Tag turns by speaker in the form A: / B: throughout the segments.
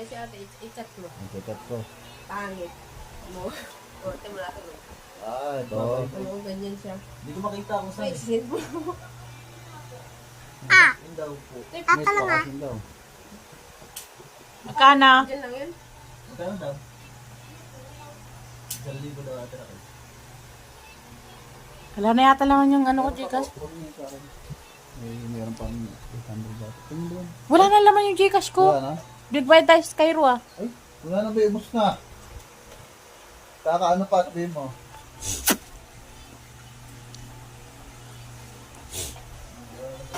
A: si ate, i-chat mo.
B: Nagchat ko.
A: Pangit. Mo. O, timula ko.
B: Ah, ito.
A: Ano, ganyan siya.
C: Hindi ko makita kung saan.
A: Ay, send mo.
C: Yun daw po.
B: Miss bakasin daw.
D: Magkano?
A: Diyan lang yun.
C: Magkano daw? 1,000 daw ata na kayo.
D: Wala na yata naman yung ano ko, Gcash.
B: Meron pang 800 dati. Tingin doon.
D: Wala na naman yung Gcash ko.
B: Wala na?
D: Nagbayad tayo sa Cairo ah.
B: Ay, wala na ba? Imus na. Kakaano pa sabihin mo?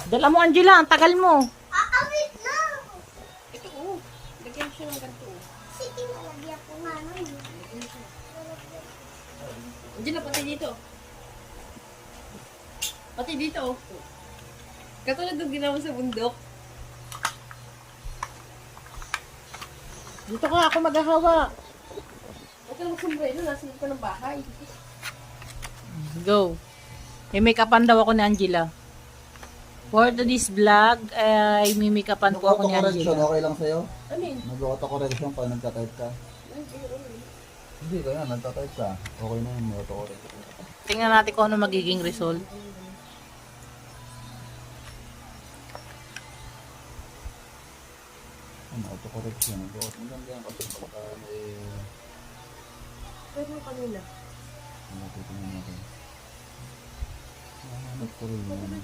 D: Dala mo, Angela, ang tagal mo.
E: Wait lang.
A: Ito, oh. Lagyan siya ng ganito. Oh.
E: Sige, nalagyan ko nga nun.
A: Angela, pati dito. Pati dito, oh. Katulad ng ginawa sa bundok.
D: Dito ka, ako maghahawa.
A: Huwag ka na magsombrero, nasa ka ng bahay.
D: Go. May make-upan daw ako ni Angela. For today's vlog, ay may make-upan po ako ni
B: Nag-auto-correction,
D: Angela.
B: okay lang sa'yo?
A: Ano yun?
B: Nag-auto-correction pag nagtatype ka? Hindi, kaya nagtatype ka. Okay na yun, may auto-correction.
D: Tingnan natin kung ano magiging result.
B: Ano, auto-correction. Maganda yan kasi pagka may...
A: Pero kanina.
B: Ano, titingnan natin. Hanap ko rin yun.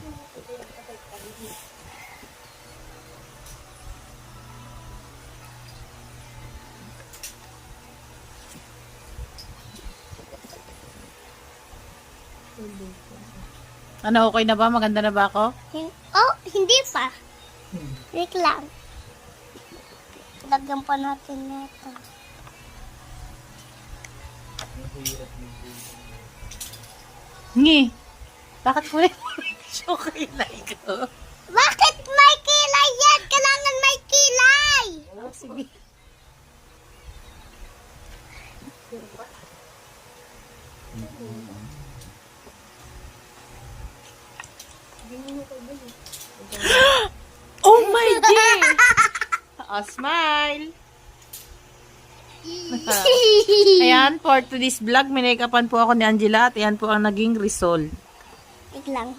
D: Ano, okay na ba? Maganda na ba ako?
E: Oh, hindi pa. Wait lang. Lagyan pa natin nito.
D: Ngi. Bakit mo rin yung kilay ko?
E: Bakit may kilay yan? Kailangan may kilay.
D: Oh, sige. Oh my God! Smile! Ayan, for today's vlog, minake-upan po ako ni Angela at ayan po ang naging result.
E: Wait lang.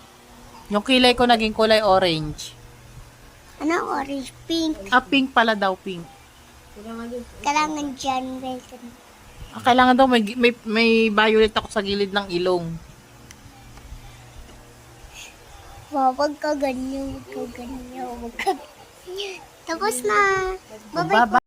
D: Yung kilay ko naging kulay orange.
E: Ano? Orange, pink.
D: Ah, pink pala daw, pink.
E: Kailangan dyan. Welcome.
D: Ah, kailangan daw may violet ako sa gilid ng ilong.
E: Wow, wag ka ganyan. Wag ka ganyan. Wag ka ganyan. Tapos na. Bye-bye.
D: Bye-bye.